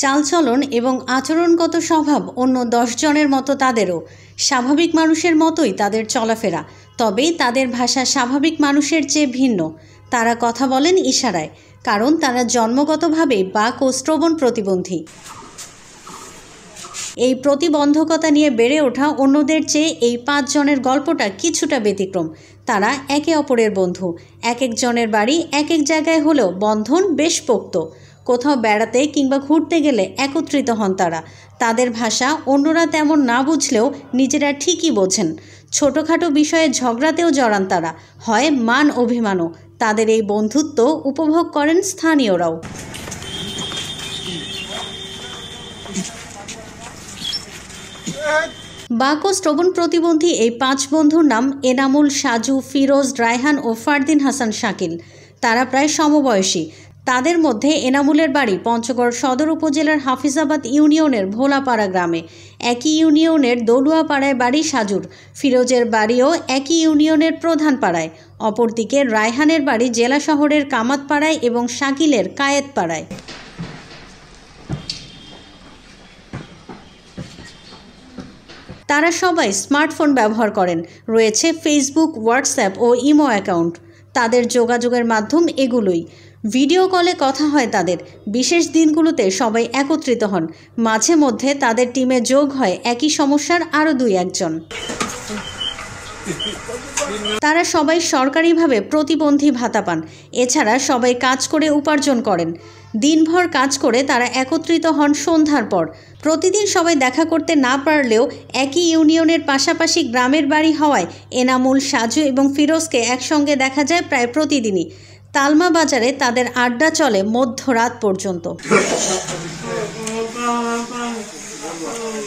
চালচলন এবং আচরণগত স্বভাব অন্য 10 জনের মতো তাদেরও। স্বাভাবিক মানুষের মতোই তাদের চলাফেরা, তবে তাদের ভাষা স্বাভাবিক মানুষের চেয়ে ভিন্ন। তারা কথা বলেন ইশারায়, কারণ তারা জন্মগতভাবে বাক ও শ্রবণ প্রতিবন্ধী। এই প্রতিবন্ধকতা নিয়ে বেড়ে ওঠা অন্যদের চেয়ে এই 5 জনের গল্পটা কিছুটা ব্যতিক্রম। তারা একে অপরের বন্ধু। এক একজনের বাড়ি এক এক জায়গায় হলেও বন্ধন বেশ পোক্ত। কোথাও বেড়াতে কিংবা ঘুরতে গেলে একত্রিত হন তারা। তাদের ভাষা অন্যরা তেমন না বুঝলেও নিজেরা ঠিকই বোঝেন। ছোটোখাটো বিষয়ে ঝগড়াতেও জড়ান তারা, হয় মান অভিমানও। তাদের এই বন্ধুত্ব উপভোগ করেন স্থানীয়রাও। বাক ও শ্রবণ প্রতিবন্ধী এই 5 বন্ধুর নাম এনামুল, সাজু, ফিরোজ, রায়হান ও ফারদিন হাসান শাকিল। তারা প্রায় সমবয়সী। তাদের মধ্যে এনামুলের বাড়ি পঞ্চগড় সদর উপজেলার হাফিজাবাদ ইউনিয়নের ভোলাপাড়া গ্রামে। একই ইউনিয়নের দলুয়াপাড়ায় বাড়ি সাজুর। ফিরোজের বাড়িও একই ইউনিয়নের প্রধান পাড়ায়। অপরদিকে রায়হানের বাড়ি জেলা শহরের কামাতপাড়ায় এবং শাকিলের কায়েতপাড়ায়। তারা সবাই স্মার্টফোন ব্যবহার করেন। রয়েছে ফেসবুক, হোয়াটসঅ্যাপ ও ইমো অ্যাকাউন্ট। তাদের যোগাযোগের মাধ্যম এগুলোই। ভিডিও কলে কথা হয় তাদের। বিশেষ দিনগুলোতে সবাই একত্রিত হন। মাঝে মধ্যে তাদের টিমে যোগ হয় একই সমস্যার আরও 2-1 জন। তারা সবাই সরকারিভাবে প্রতিবন্ধী ভাতা পান। এছাড়া সবাই কাজ করে উপার্জন করেন। দিনভর কাজ করে তারা একত্রিত হন সন্ধ্যার পর। প্রতিদিন সবাই দেখা করতে না পারলেও একই ইউনিয়নের পাশাপাশি গ্রামের বাড়ি হওয়ায় এনামুল, সাজু এবং ফিরোজকে একসঙ্গে দেখা যায় প্রায় প্রতিদিনই। তালমা বাজারে তাদের আড্ডা চলে মধ্যরাত পর্যন্ত।